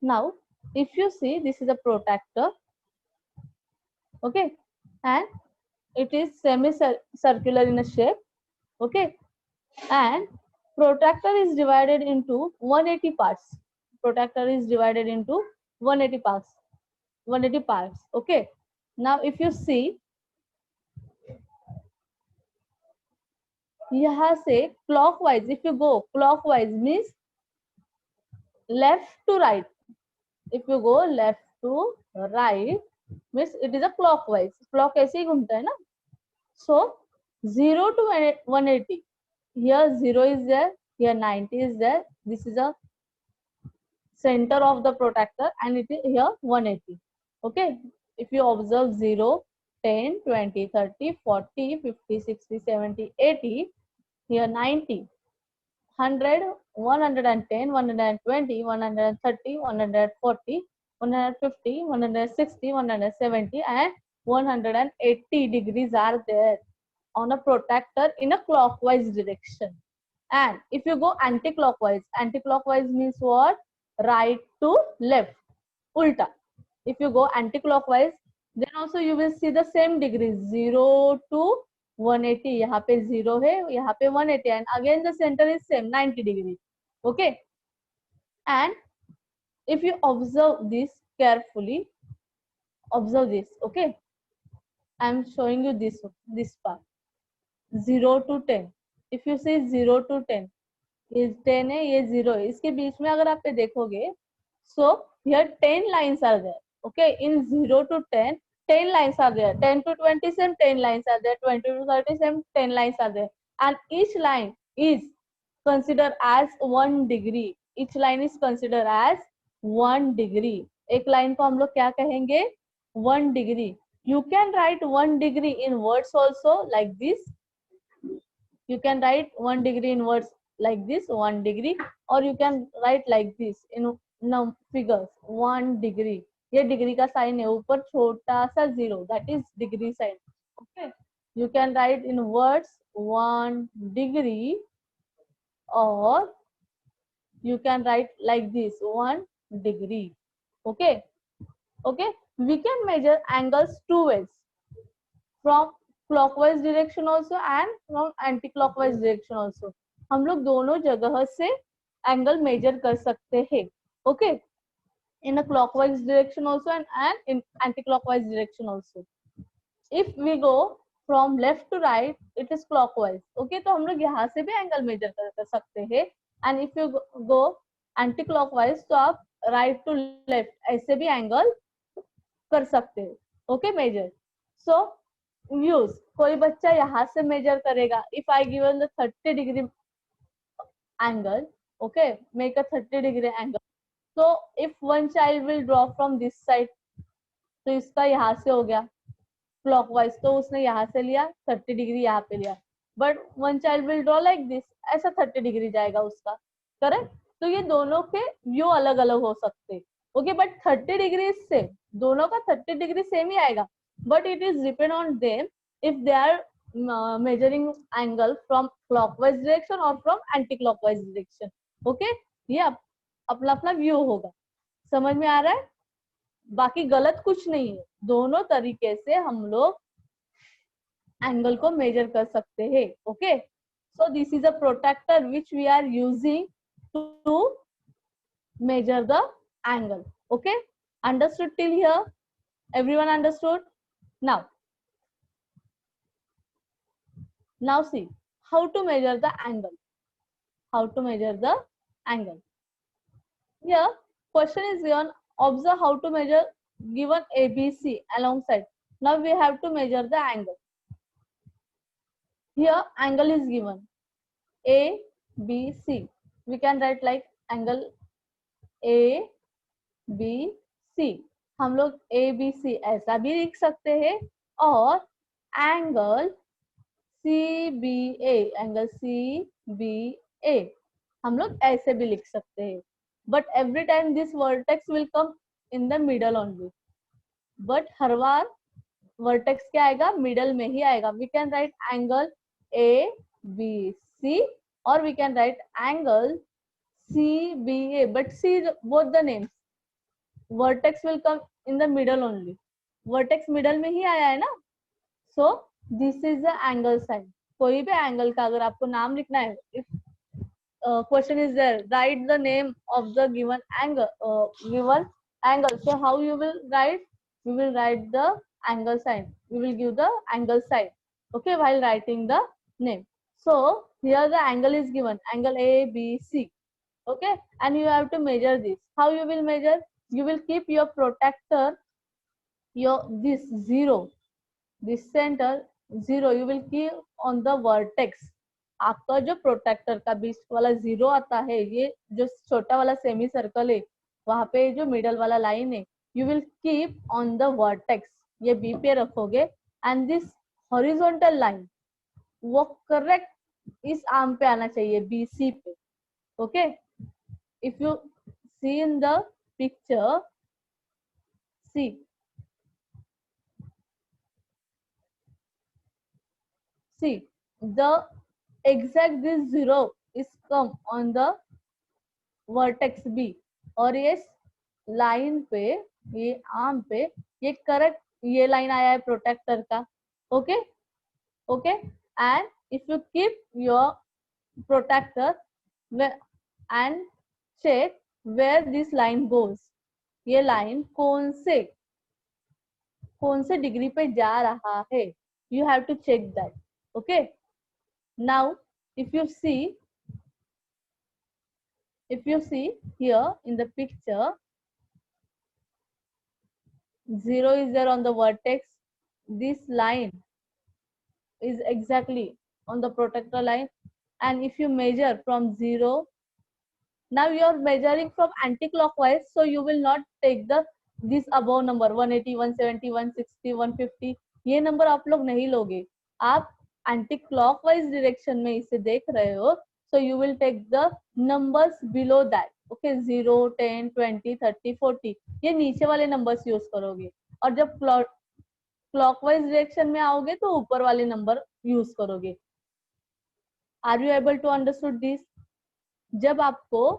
Now, if you see, this is a protractor, okay, and it is semi-circular in a shape, okay, and protractor is divided into 180 parts. Protractor is divided into 180 parts. 180 parts, okay. Now, if you see, यहाँ से clockwise, if you go clockwise means left to right. If you go left to right means it is a clockwise. Clock ऐसे ही घूमता है ना. So 0 to 180. Here 0 is there. Here 90 is there. This is a center of the protractor, and it is here 180. Okay. If you observe 0, 10, 20, 30, 40, 50, 60, 70, 80. Here 90. 100, 110, 120, 130, 140, 150, 160, 170, and 180 degrees are there on a protractor in a clockwise direction. And if you go anti-clockwise, anti-clockwise means what? Right to left, ulta. If you go anti-clockwise, then also you will see the same degrees, 0 to 180. यहाँ पे 0 है, यहाँ पे 180, and again the center is same, 90 degree. Okay. And if you observe this carefully, observe this. Okay. I am showing you this part. 0 to 10. If you say 0 to 10, ये 10 है, ये 0 है. इसके बीच में अगर आप पे देखोगे, so here 10 lines are there. Okay. In 0 to 10. 10 lines are there. 10 to 20 same 10 lines are there. 20 to 30 same 10 lines are there. And each line is considered as 1 degree. Each line is considered as 1 degree. एक line को हम लोग क्या कहेंगे? 1 degree. You can write 1 degree in words also like this. You can write 1 degree in words like this, 1 degree, or you can write like this in figures, 1 degree. ये degree का sign है, ऊपर छोटा सा 0, that is degree sign. Okay. You can write in words 1 degree, or you can write like this 1 degree. Okay. Okay. We can measure angles two ways, from clockwise direction also and from anti-clockwise direction also. हम लोग दोनों जगह से angle measure कर सकते हैं. Okay. In a clockwise direction also and in anti-clockwise direction also. If we go from left to right, it is clockwise. Okay, तो हम लोग यहाँ से भी एंगल मेजर कर सकते हैं. And if you go anti-clockwise, तो आप right to left ऐसे भी एंगल कर सकते हैं. Okay, measure. So views, कोई बच्चा यहाँ से मेजर करेगा. If I given the 30 degree angle, okay, make a 30 degree angle. So if one child will draw from this side, तो इसका यहाँ से हो गया clockwise, तो उसने यहाँ से लिया 30 डिग्री यहाँ पे लिया. But one child will draw like this, ऐसा 30 डिग्री जाएगा उसका. करेक्ट. तो ये दोनों के व्यू अलग अलग हो सकते. ओके, बट 30 डिग्री सेम, दोनों का 30 डिग्री सेम ही आएगा. But it is depend on them if they are measuring angle from clockwise direction और from anti clockwise direction. Okay, ये अपना अपना व्यू होगा. समझ में आ रहा है? बाकी गलत कुछ नहीं है, दोनों तरीके से हम लोग एंगल को मेजर कर सकते हैं. Okay, so this is a protector which we are using to measure the angle. Okay, understood till here? Everyone understood? Now see how to measure the angle. How to measure the angle. Here question is given, observe how to measure given ABC alongside. Now we have to measure the angle. Here angle is given ABC. We can write like angle ABC. हम लोग ABC ऐसा भी लिख सकते हैं और angle CBA, angle CBA हम लोग ऐसे भी लिख सकते हैं. But every time this vertex will come in the middle only. But हर बार वर्टेक्स क्या आएगा? मिडल में ही आएगा. We can write angle ABC, or we can write angle CBA, but see both the names. Vertex will come in the middle only. Vertex middle में ही आया है ना. So this is the angle sign. कोई भी angle का अगर आपको नाम लिखना है, if question is there, write the name of the given angle. So how you will write? You will write the angle sign. You will give the angle sign, okay, while writing the name. So here the angle is given, angle ABC, okay, and you have to measure this. How you will measure? You will keep your protractor, this 0, this center 0, you will keep on the vertex. आपका जो protector का बीच वाला 0 आता है, ये जो छोटा वाला सेमी सर्कल है, वहां पे जो मिडल वाला लाइन है, you will keep on the vertex, ये बी पे रखोगे, एंड दिस हॉरिजॉन्टल लाइन वो करेक्ट इस आर्म पे आना चाहिए, बीसी पे, okay. If you see in the picture, see the exact this 0 is come on the vertex B, और ये लाइन पे, ये आर्म पे, ये करेक्ट ये लाइन आया है प्रोटेक्टर का, okay okay. And if you keep your protector and check where this line goes, ये लाइन कौन से डिग्री पे जा रहा है, you have to check that, okay. Now if you see here in the picture, 0 is there on the vertex, this line is exactly on the protector line, and if you measure from 0, now you are measuring from anti-clockwise, so you will not take the this above number 180, 170, 160, 150, ये number आप लोग नहीं लोगे, आप anti clockwise direction में इसे देख रहे हो, so you will take the numbers below that, okay. 0, 10, 20, 30, 40, ये नीचे वाले नंबर्स यूज करोगे, और जब क्लॉकवाइज डायरेक्शन में आओगे तो ऊपर वाले नंबर यूज करोगे. Are you able to understood this? जब आपको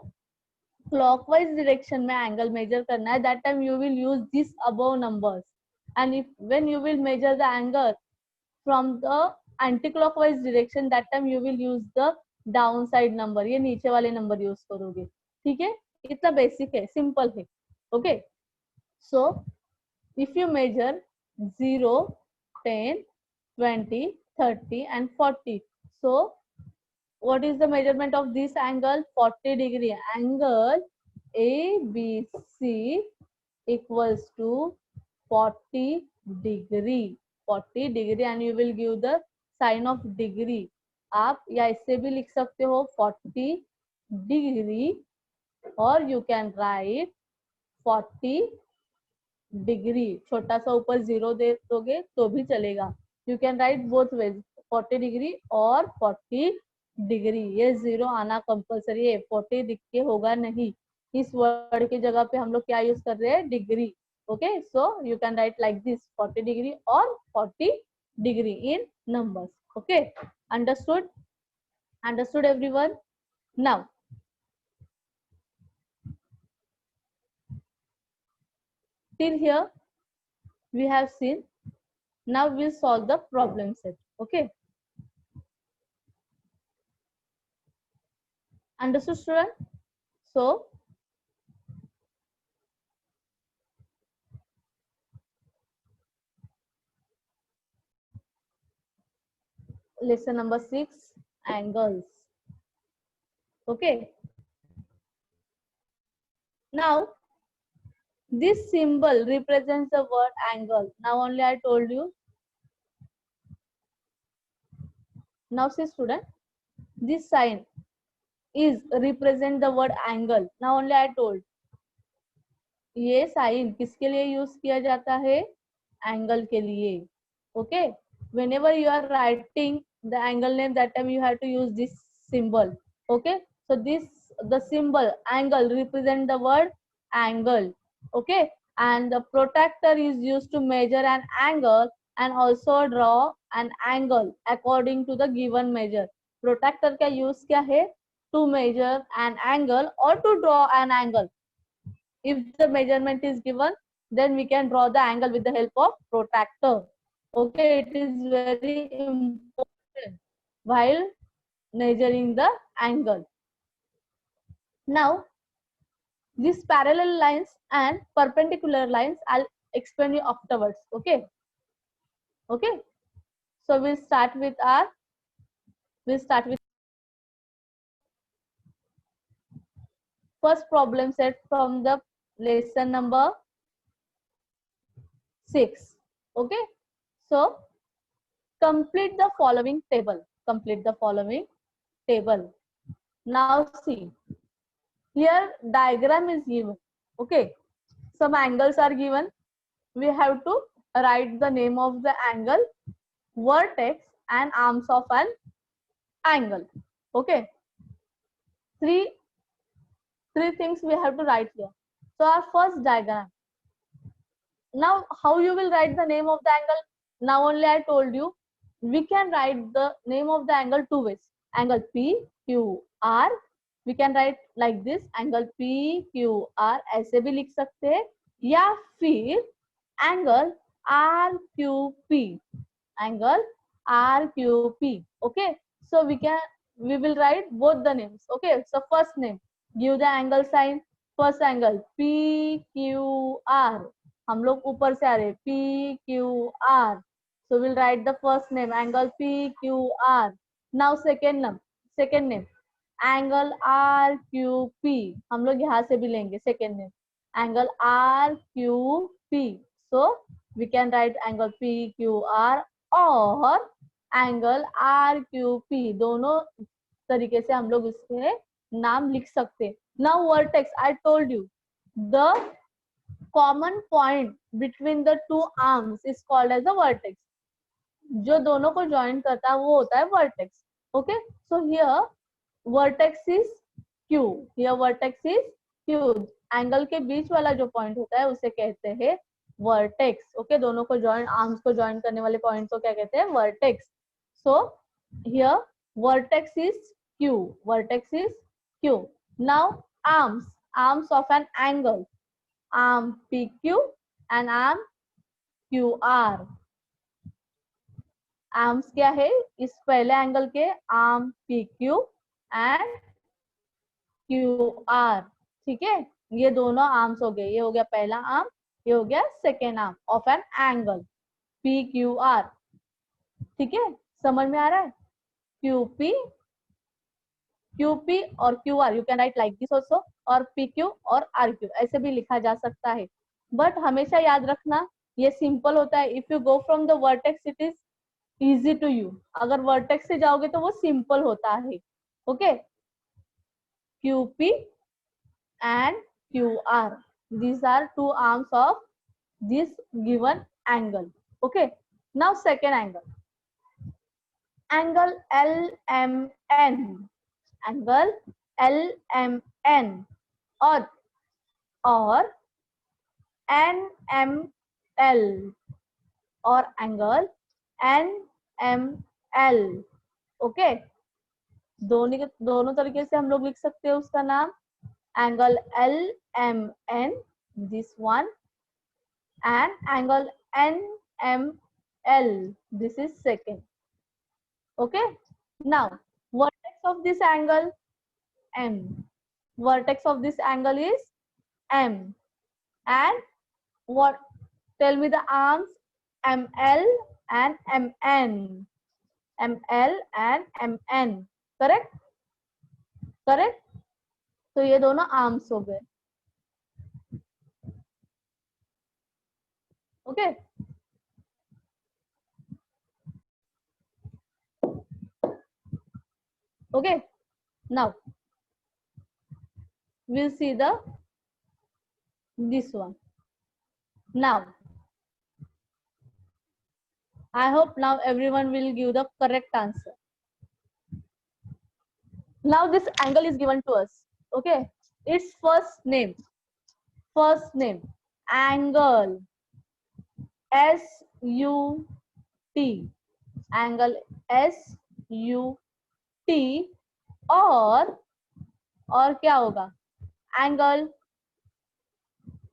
क्लॉकवाइज डायरेक्शन में एंगल मेजर करना है, that time you will use this above numbers, and if when you will measure the angle from the anti-clockwise direction, that time you will use the downside number, ये नीचे वाले number use करोगे, ठीक है. इतना basic है, simple है, okay. So if you measure 0, 10, 20, 30 and 40, so what is the measurement of this angle? 40 degree. Angle ABC equals to 40 degree, 40 degree, and you will give the sign of degree. आप या इससे भी लिख सकते हो 40 degree, और you can write 40 degree, छोटा सा ऊपर 0 दे दोगे तो भी चलेगा. You can write both ways, 40 degree और 40 डिग्री. ये 0 आना कंपल्सरी है, 40 दिख के होगा नहीं. इस वर्ड की जगह पे हम लोग क्या यूज कर रहे हैं? Degree, okay. So you can write like this, 40 degree और 40 degree in numbers, okay. Understood everyone? Now till here we have seen. Now we'll solve the problem set, okay. Understood, student? So lesson number 6, angles, okay. Now this symbol represents the word angle. Now only I told you. Now see student, this sign is represent the word angle. Now only I told. ये sign किसके लिए use किया जाता है? Angle के लिए, okay. Whenever you are writing the angle name, that time you have to use this symbol, okay. So the symbol angle represent the word angle, okay, and the protractor is used to measure an angle and also draw an angle according to the given measure. Protractor का use क्या है? To measure an angle और to draw an angle. If the measurement is given, then we can draw the angle with the help of protractor. Okay, it is very important while measuring the angle. Now, these parallel lines and perpendicular lines I'll explain you afterwards. Okay. Okay. So we'll start with first problem set from the lesson number 6. Okay. So complete the following table. Complete the following table. Now see, here diagram is given. Okay, some angles are given. We have to write the name of the angle, vertex and arms of an angle. Okay, three things we have to write here. So our first diagram. Now how you will write the name of the angle? Now only I told you we can write the name of the angle two ways. Angle P Q R. We can write like this, angle P Q R ऐसे भी लिख सकते हैं, या फिर angle R Q P, angle R Q P. Okay, so we will write both the names. Okay, so first name, give the angle sign. First angle P Q R, हम लोग ऊपर से आ रहे P Q R. So we'll write the first name, angle P Q R. Now second name angle R Q P. हम लोग यहाँ से भी लेंगे second name, angle R Q P. So we can write angle P Q R और angle R Q P. दोनों तरीके से हम लोग इसके नाम लिख सकते हैं. Now vertex, I told you the common point between the two arms is called as a vertex. जो दोनों को ज्वाइन करता है वो होता है vertex. Okay, so here vertex is Q. Here vertex is Q. Angle के बीच वाला जो पॉइंट होता है उसे कहते हैं वर्टेक्स. ओके, दोनों को ज्वाइन, आर्म्स को ज्वाइन करने वाले पॉइंट को क्या कहते हैं? Vertex. So here vertex is Q. Vertex is Q. Now arms of an angle, arm PQ and arm QR. Arms क्या है इस पहले एंगल के? Arm PQ and QR. ठीक है, ये दोनों आर्म्स हो गए. ये हो गया पहला आर्म, ये हो गया second arm of an angle PQR. ठीक है, समझ में आ रहा है? QP और QR you can write like this also, और PQ और RQ ऐसे भी लिखा जा सकता है. बट हमेशा याद रखना ये सिंपल होता है. If you go from the vertex it is easy to you. अगर वर्टेक्स से जाओगे तो वो सिंपल होता है. Okay, QP and QR, these are two arms of this given angle. Okay, now second angle, angle LMN, angle LMN or NML or angle NML. Okay, दोनों तरीके से हम लोग लिख सकते हैं उसका नाम. Angle LMN, this one, and angle NML, this is second. Okay, now vertex of this angle M. Vertex of this angle is M. And what? Tell me the arms ML and MN. ML and MN. Correct? Correct? तो ये दोनों arms हो गए. Okay, okay, now we'll see this one. Now I hope now everyone will give the correct answer. Now this angle is given to us. Okay, its first name, angle SUT, angle SUT. T और क्या होगा angle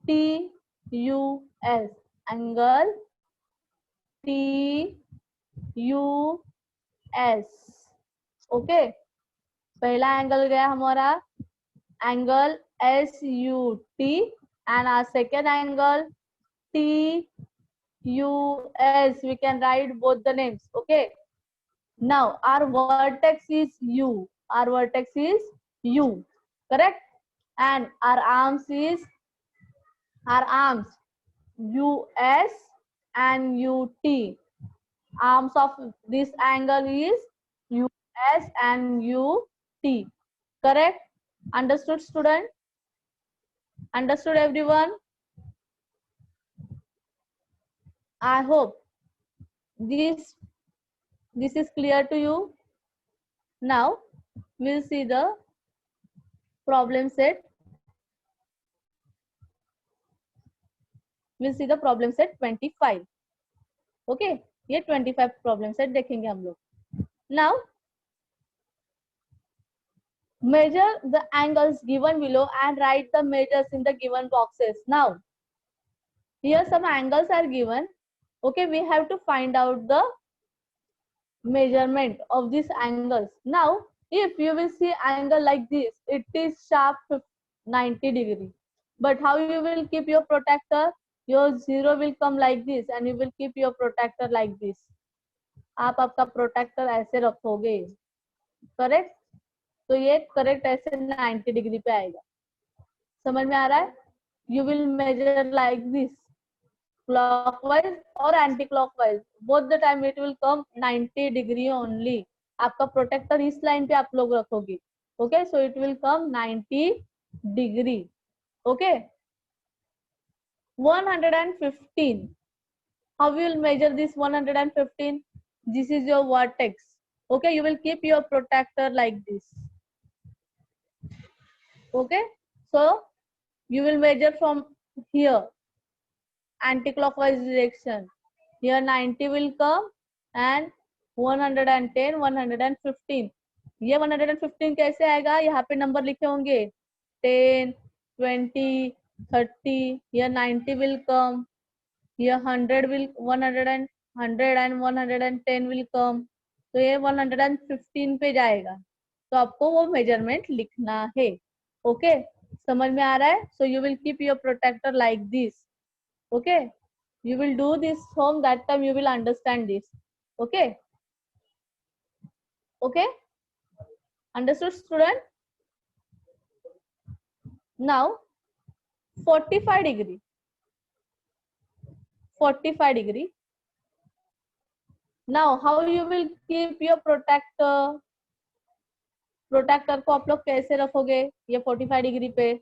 TUS, angle TUS. Okay, पहला angle गया हमारा angle SUT and our second angle TUS. We can write both the names. Okay, now our vertex is U. Our vertex is U, correct? And our arms US and UT. Arms of this angle is US and UT, correct? Understood, student? Understood, everyone? I hope this is clear to you. Now we'll see the problem set. We'll see the problem set 25. Okay, ये 25 problem set देखेंगे हम लोग. Now measure the angles given below and write the measures in the given boxes. Now here some angles are given. Okay, we have to find out the measurement of these angles. Now if you will see angle like this, it is sharp 90 degree. But how you will keep your protractor? Your zero will come like this and you will keep your protractor like this. आप आपका protector ऐसे रखोगे, correct? तो ये correct ऐसे 90 degree पे आएगा. समझ में आ रहा है? You will measure like this, clockwise or anti-clockwise. Both the time it will come 90 degree only. आपका प्रोटेक्टर इस लाइन पे आप लोग रखोगे. Okay, so it will come 90 degree. Okay. 115. How you will measure this 115? This is your vertex. Okay, you will keep your protractor like this. Okay, so you will measure from here, anti-clockwise direction. Here 90 will come and 110, 115. ये 115 कैसे आएगा? यहाँ पे number लिखे होंगे 10, 20, 30. Here 90 will come. Here 100 will 100 and 110 will come. तो ये 115 पे जाएगा. तो आपको वो मेजरमेंट लिखना है. ओके, समझ में आ रहा है? So you will keep your protractor like this. Okay, you will do this home. That time you will understand this. Okay. Okay, understood, student? Now 45 degree. 45 degree. Now how you will keep your protractor? Protector को आप लोग कैसे रखोगे ये 45 degree पे?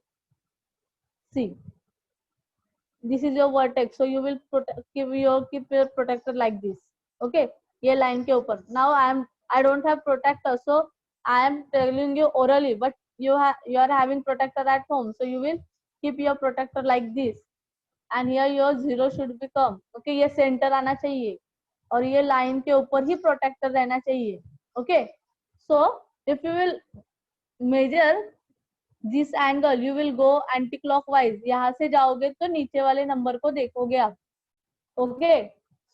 See, this is your vertex, so you will keep your protector like this. Okay, ये line के ऊपर. Now I don't have protector, so I am telling you orally, but you are having protector at home, so you will keep your protector like this, and here your zero should become. Okay, ये centre आना चाहिए और ये line के ऊपर ही protector रहना चाहिए. Okay, so if you will measure this angle, you will go anti-clockwise. यहाँ से जाओगे तो नीचे वाले नंबर को देखोगे आप. ओके,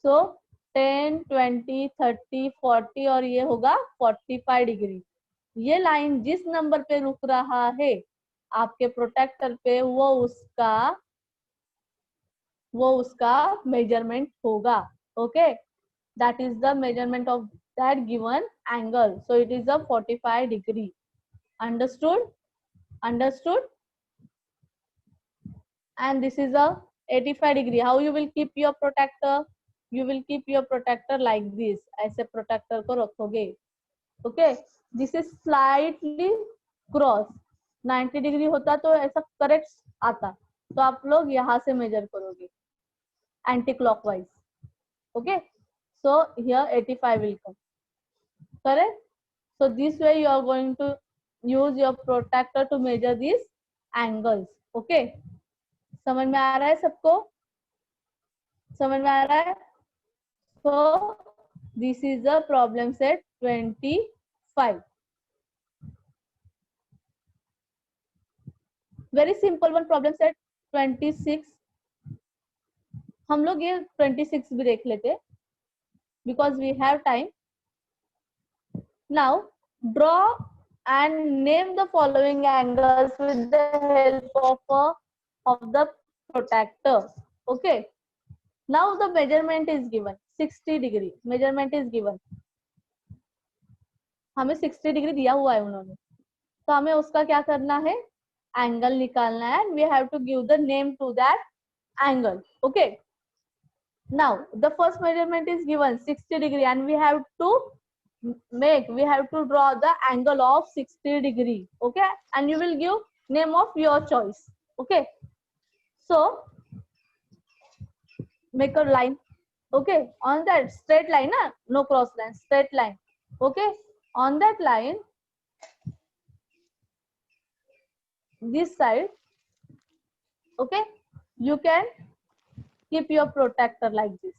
सो 10, 20, 30, 40 और ये होगा 45 डिग्री. ये लाइन जिस नंबर पे रुक रहा है आपके प्रोटेक्टर पे, वो उसका मेजरमेंट होगा. Okay, that is the measurement of that given angle. So it is a 45 degree. Understood? Understood? And this is a 85 degree. How you will keep your protector? You will keep your protector like this. ऐसे protector को रखोगे. Okay, this is slightly cross. 90 degree होता तो ऐसा correct आता, तो आप लोग यहाँ से measure करोगे anti clockwise. Okay, so here 85 will come. Correct? So this way you are going to use your protractor to measure these angles. Okay, समझ में आ रहा है सबको? समझ में आ रहा है? So this is the problem set 25. Very simple one problem set 26, हम लोग ये 26 भी देख लेते because we have time. Now draw and name the following angles with the help of the protractor. Okay, now the measurement is given 60 degree. measurement is given, हमें 60 degree दिया हुआ है उन्होंने, तो हमें उसका क्या करना है, एंगल निकालना है. We have to give the name to that angle. Okay, now the first measurement is given 60 degree and we have to draw the angle of 60 degree. Okay, and you will give name of your choice. Okay, so make a line. Okay, on that straight line, no cross line, straight line. Okay, on that line, this side, okay, you can keep your protractor like this.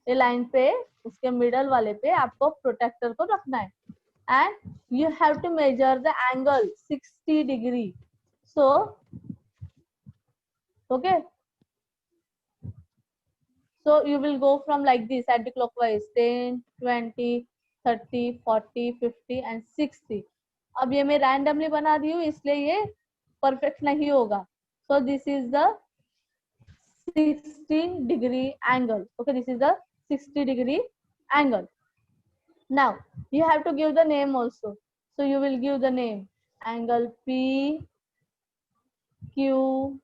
ये line पे, उसके middle वाले पे आपको protector को रखना है. And you have to measure the angle 60 degree. So okay, so you will go from like this anti-clockwise 10, 20, 30, 40, 50 and 60. अब ये मैं randomly बना दी हूँ इसलिए ये perfect नहीं होगा. So this is the 60 degree angle. Okay, this is the 60 degree angle. Now you have to give the name also. So you will give the name angle P Q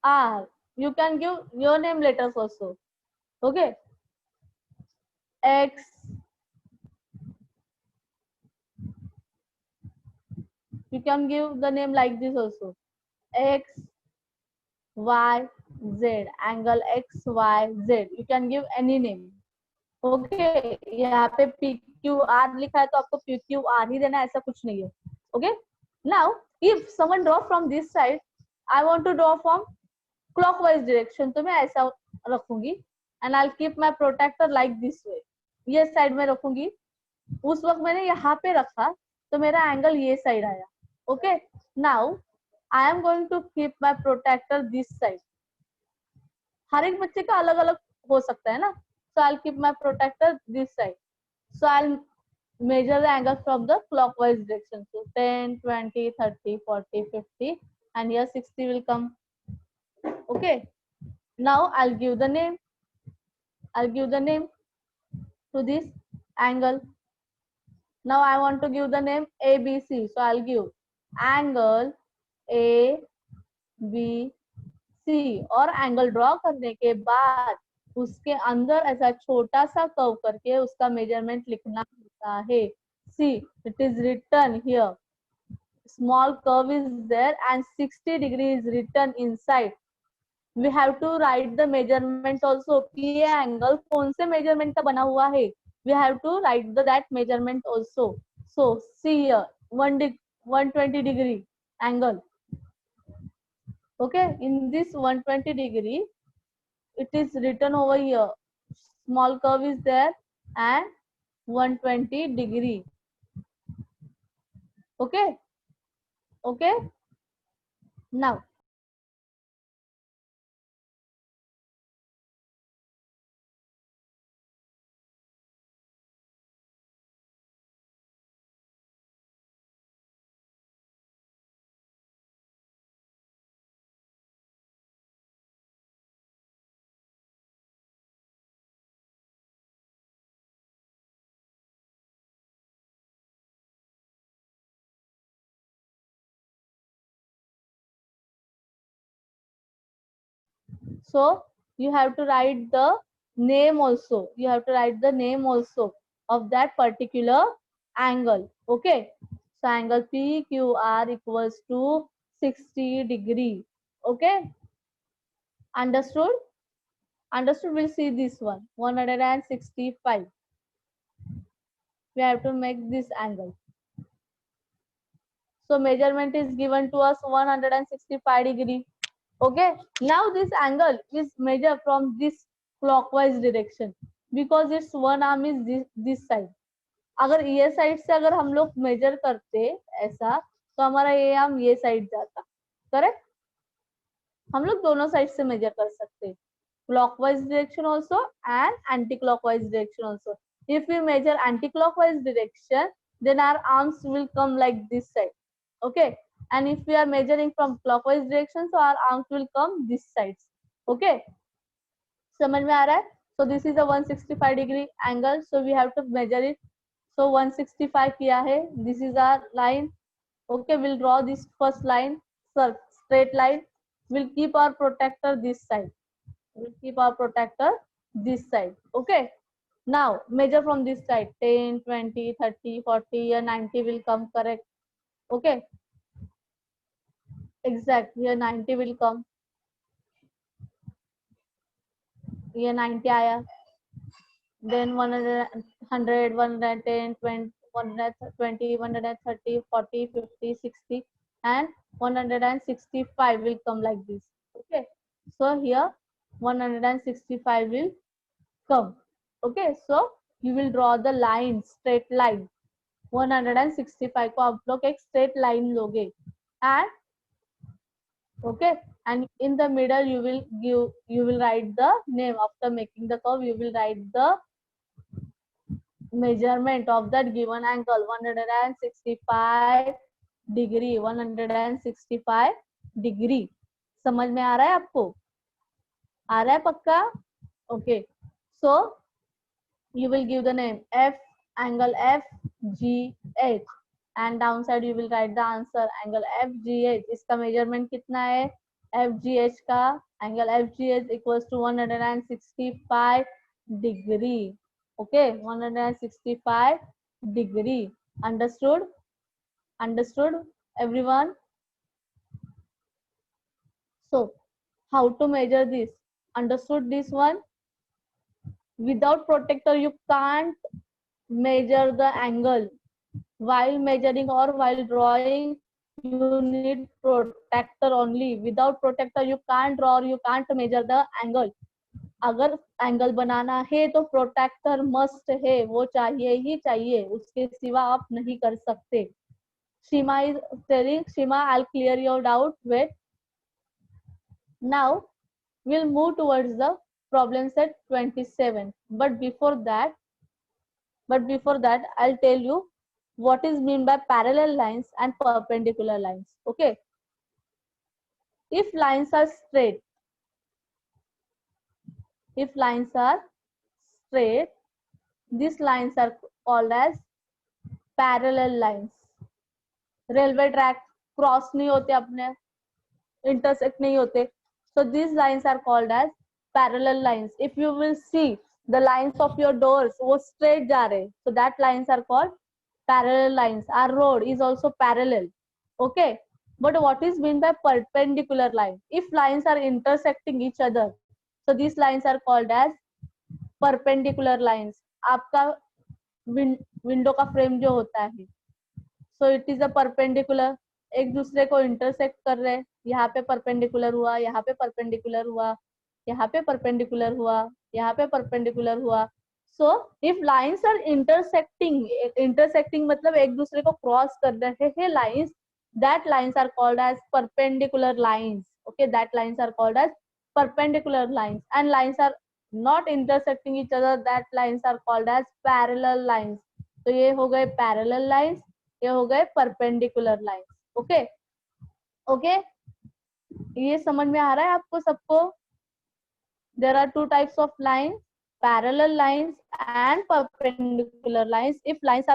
R. You can give your name letters also. Okay, X, you can give the name like this also, X, Y, Z, angle X, Y, Z. You can give any name. Okay, यहाँ पे PQR लिखा है तो आपको PQR ही देना, ऐसा कुछ नहीं है. Okay, now if someone draw from this side, I want to draw from clockwise direction, तो मैं ऐसा रखूंगी and I'll keep my protractor like this way. ये साइड में रखूंगी. उस वक्त मैंने यहाँ पे रखा तो मेरा एंगल ये साइड आया. Okay, now I am going to keep my protractor this side. हर एक बच्चे का अलग अलग हो सकता है ना. So I'll keep my protractor this side. So I'll measure the angle from the clockwise direction. So 10, 20, 30, 40, 50 and here 60 will come. Okay, now I'll give the name. I'll give the name to this angle. Now I want to give the name ABC. So I'll give angle ABC. और angle draw करने के बाद उसके अंदर ऐसा छोटा सा curve करके उसका मेजरमेंट लिखना होता है. See, it is written here. Small curve is there and 60 degree is written inside. We have to write the measurement also. कि ये एंगल कौन से मेजरमेंट का बना हुआ है. We have to write that measurement also. So see here 120 degree angle. Okay, in this 120 degree, it is written over here. Small curve is there and 120 degree. Okay, okay. Now so you have to write the name also. You have to write the name also of that particular angle. Okay, so angle PQR equals to 60 degree. Okay, understood? Understood? We'll see this one 165. We have to make this angle. So measurement is given to us 165 degree. Okay, now this angle is measured from this clockwise direction because its one arm is this side. अगर ये side से अगर हम लोग major करते ऐसा तो हमारा ये आर्म ये साइड जाता. करेक्ट। हम लोग दोनों साइड से मेजर कर सकते हैं, clockwise direction also and anti-clockwise direction also. If we measure anti-clockwise direction, then our arms will come like this side, okay? And if we are measuring from clockwise direction, so our arms will come this side, okay? समझ में आ रहा है? So this is a 165 degree angle, so we have to measure it. So 165 किया है, this is our line, okay? We'll draw this first line, straight line. We'll keep our protractor this side. We'll keep our protractor this side, okay? Now measure from this side, 10, 20, 30, 40, or 90 will come, correct? Okay, exact, here 90 will come, here 90 आया, then 100, 100, 110, 20, 120, 130, 40, 50, 60, and 165 will come like this, okay? So here 165 will come, okay? So you will draw the line, straight line. 165 को आप लोग एक straight line लोगे, and okay, and in the middle you will write the name. After making the curve, you will write the measurement of that given angle, 165 degree, 165 degree. समझ में आ रहा है आपको? आ रहा है पक्का? Okay, so you will give the name F, angle FGH, and downside you will write the answer, angle FGH. इसका measurement कितना है? FGH का angle FGH equals to 165 degree. Okay, 165 degree. Understood? Understood, everyone? So how to measure this? Understood this one? Without protector you can't measure the angle. While measuring or while drawing, you need protector only. Without protector you can't draw or you can't measure the angle. अगर angle बनाना है तो protector must है, वो चाहिए ही चाहिए, उसके सिवा आप नहीं कर सकते. Shima is telling, Shima, I'll clear your doubt. Wait. Now we'll move towards the problem set 27. But before that, I'll tell you what is mean by parallel lines and perpendicular lines. Okay. If lines are straight, these lines are called as parallel lines. Railway track cross नहीं होते अपने, intersect नहीं होते, so these lines are called as parallel lines. If you will see the lines of your doors, वो straight जा रहे, so that lines are called parallel lines. Our road is also parallel, okay? But what is mean by perpendicular line? If lines are intersecting each other, so these lines are called as perpendicular lines. आपका window का frame जो होता है, so it is a perpendicular, एक दूसरे को intersect कर रहे हैं, यहाँ पे परपेंडिकुलर हुआ, यहाँ पे परपेंडिकुलर हुआ, यहाँ पे परपेंडिकुलर हुआ, यहाँ पे परपेंडिकुलर हुआ. So if lines are intersecting मतलब एक दूसरे को क्रॉस कर रहे हैं lines, that lines are called as perpendicular lines. Okay, that lines are called as perpendicular lines. And lines are not intersecting each other, that lines are called as parallel lines. तो ये हो गए parallel lines, ये हो गए perpendicular lines. Okay, okay, ये समझ में आ रहा है आपको सबको? There are two types of lines, parallel lines and perpendicular lines. If lines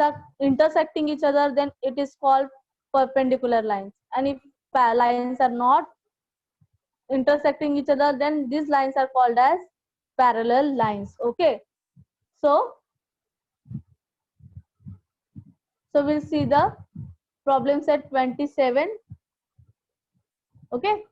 are intersecting each other, then it is called perpendicular lines, and if lines are not intersecting each other, then these lines are called as parallel lines. Okay, so we'll see the problem set 27. Okay,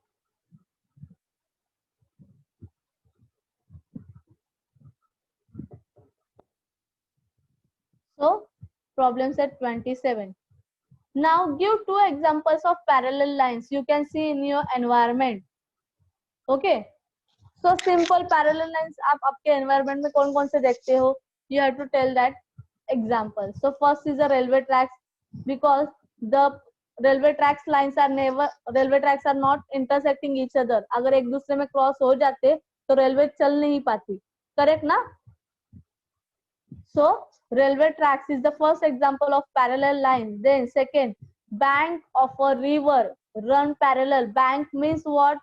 so problem set 27. Now give two examples of parallel lines you can see in your environment. Okay, so simple parallel lines आप आपके environment में कौन कौन से देखते हो? You have to tell that example. So first is a railway tracks, because the railway tracks lines are never, railway tracks are not intersecting each other. अगर एक दूसरे में क्रॉस हो जाते तो रेलवे चल नहीं पाती, करेक्ट ना? So railway tracks is the first example of parallel lines. Then second, bank of a river run parallel. Bank means what?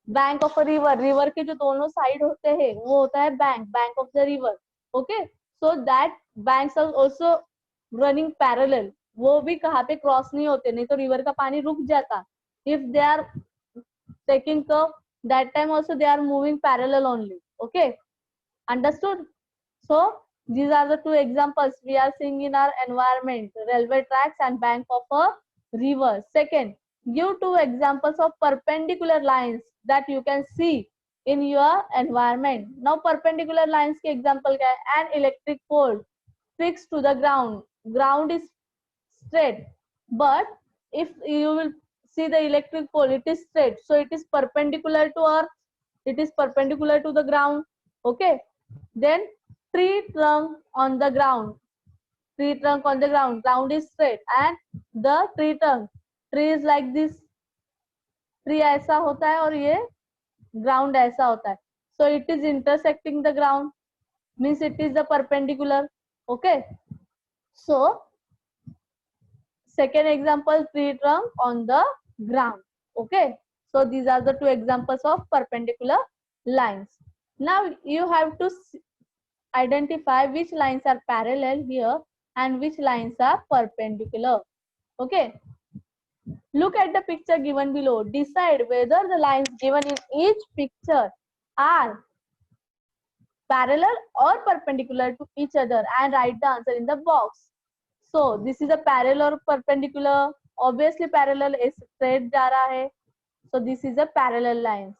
Bank of a river, river के जो दोनों साइड होते हैं वो होता है bank, bank of the river. Okay, so that banks are also running parallel. वो भी कहाँ पे क्रॉस नहीं होते, नहीं तो रिवर का पानी रुक जाता. If they are taking curve, that time also they are moving parallel only. Okay, understood? So these are the two examples we are seeing in our environment, railway tracks and bank of a river. Second, give two examples of perpendicular lines that you can see in your environment. Now perpendicular lines के example क्या है? An electric pole fixed to the ground. Ground is straight, but if you will see the electric pole, it is straight, so it is perpendicular to earth, it is perpendicular to the ground. Okay, then tree trunk on the ground, tree trunk on the ground, ground is straight and the tree trunk, tree is like this, tree ऐसा होता है और ये ground ऐसा होता है, so it is intersecting the ground, means it is the perpendicular. Okay, so second example, tree trunk on the ground. Okay, so these are the two examples of perpendicular lines. Now you have to identify which lines are parallel here and which lines are perpendicular. Okay, look at the picture given below. Decide whether the lines given in each picture are parallel or perpendicular to each other and write the answer in the box. So this is a parallel or perpendicular. Obviously parallel is straight जा रहा है, so this is a parallel line.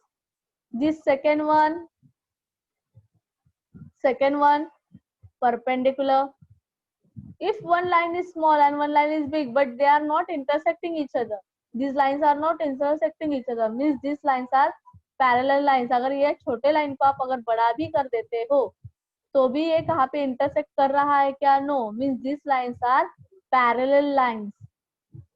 This second one perpendicular. If one line is small and one line is big but they are not intersecting each other, these lines are not intersecting each other, means these lines are parallel lines. अगर ये छोटे line को आप अगर बड़ा भी कर देते हो तो भी ये कहाँ पे इंटरसेक्ट कर रहा है क्या? No, means this lines are parallel lines.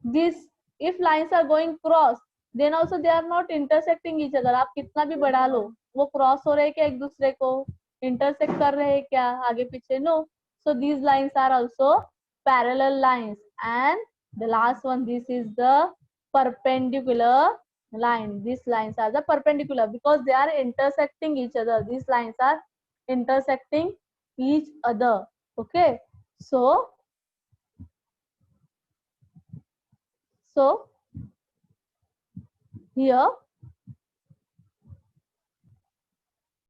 This if lines are going cross then also they are not intersecting each other. आप कितना भी बढ़ा लो, वो क्रॉस हो रहे हैं क्या एक दूसरे को, इंटरसेक्ट कर रहे हैं क्या आगे पीछे? No. So these lines are also parallel lines. And the last one, this is the perpendicular line. These lines are the perpendicular because they are intersecting each other. These lines are intersecting each other. Okay, so here